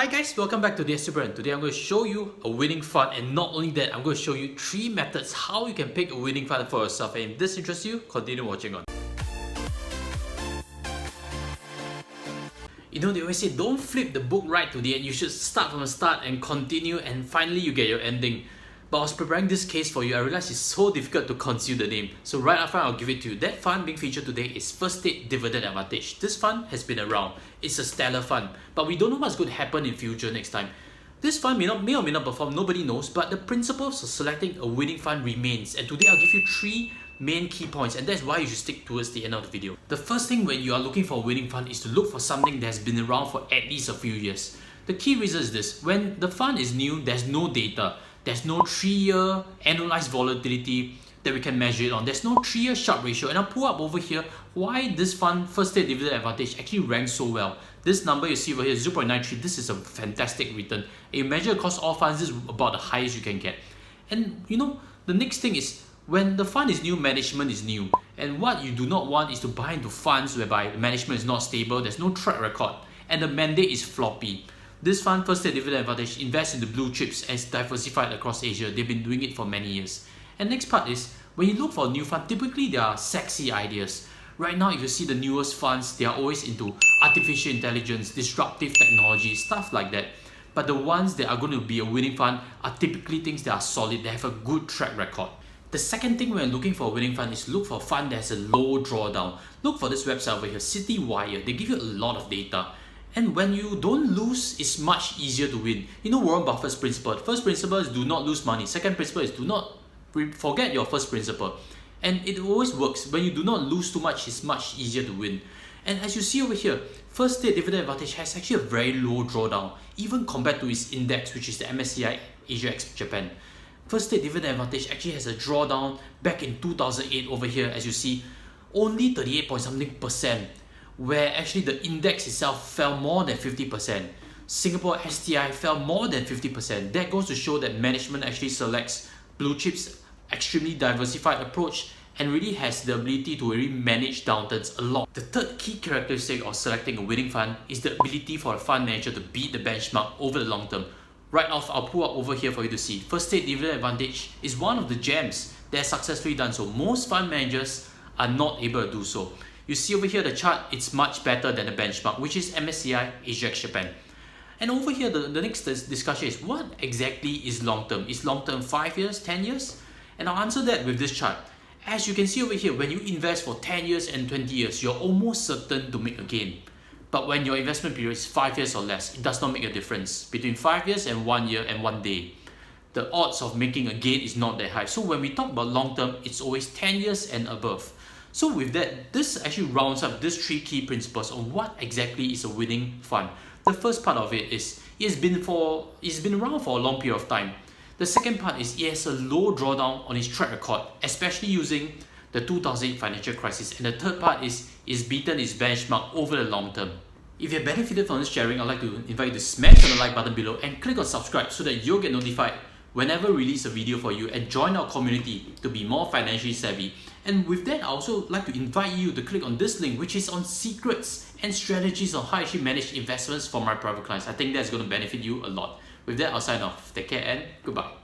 Hi guys, welcome back to the Brand. Today I'm going to show you a winning fund, and not only that, I'm going to show you 3 methods how you can pick a winning fund for yourself. And if this interests you, continue watching on. You know, they always say don't flip the book right to the end. You should start from the start and continue, and finally you get your ending. But I was preparing this case for you, I realized it's so difficult to conceal the name. So right up front, I'll give it to you. That fund being featured today is First State Dividend Advantage. This fund has been around. It's a stellar fund, but we don't know what's going to happen in future next time. This fund may or may not perform, nobody knows, but the principles of selecting a winning fund remains. And today I'll give you 3 main key points, and that's why you should stick towards the end of the video. The first thing when you are looking for a winning fund is to look for something that's been around for at least a few years. The key reason is this: when the fund is new, there's no data. There's no 3-year annualized volatility that we can measure it on. There's no 3-year Sharpe ratio. And I'll pull up over here why this fund, First State Dividend Advantage, actually ranks so well. This number you see over here, 0.93, this is a fantastic return. And you measure across all funds, this is about the highest you can get. And you know, the next thing is, when the fund is new, management is new. And what you do not want is to buy into funds whereby the management is not stable, there's no track record, and the mandate is floppy. This fund, First State Dividend Advantage, invests in the blue chips and is diversified across Asia. They've been doing it for many years. And next part is, when you look for a new fund, typically there are sexy ideas. Right now, if you see the newest funds, they are always into artificial intelligence, disruptive technology, stuff like that. But the ones that are going to be a winning fund are typically things that are solid, they have a good track record. The second thing when looking for a winning fund is look for a fund that has a low drawdown. Look for this website over here, Citywire. They give you a lot of data. And when you don't lose, it's much easier to win. You know Warren Buffett's principle. First principle is do not lose money. Second principle is do not forget your first principle. And it always works. When you do not lose too much, it's much easier to win. And as you see over here, First State Dividend Advantage has actually a very low drawdown, even compared to its index, which is the MSCI ARK'S Japan. First State Dividend Advantage actually has a drawdown back in 2008 over here, as you see, only 38 point something percent. Where actually the index itself fell more than 50%. Singapore STI fell more than 50%. That goes to show that management actually selects blue chips, extremely diversified approach, and really has the ability to really manage downturns a lot. The third key characteristic of selecting a winning fund is the ability for a fund manager to beat the benchmark over the long term. Right off, I'll pull up over here for you to see. First State Dividend Advantage is one of the gems that has successfully done so. Most fund managers are not able to do so. You see over here the chart, it's much better than the benchmark, which is MSCI ARK'S Japan. And over here, the next discussion is what exactly is long term? Is long term 5 years, 10 years? And I'll answer that with this chart. As you can see over here, when you invest for 10 years and 20 years, you're almost certain to make a gain. But when your investment period is 5 years or less, it does not make a difference. Between 5 years and 1 year and 1 day, the odds of making a gain is not that high. So when we talk about long term, it's always 10 years and above. So with that, this actually rounds up these 3 key principles on what exactly is a winning fund. The first part of it is it's been around for a long period of time. The second part is it has a low drawdown on its track record, especially using the 2008 financial crisis. And the third part is it's beaten its benchmark over the long term. If you have benefited from this sharing, I'd like to invite you to smash on the like button below and click on subscribe so that you'll get notified whenever we release a video for you, and join our community to be more financially savvy. And with that, I also like to invite you to click on this link, which is on secrets and strategies on how I actually manage investments for my private clients. I think that's going to benefit you a lot. With that, I'll sign off. Take care and goodbye.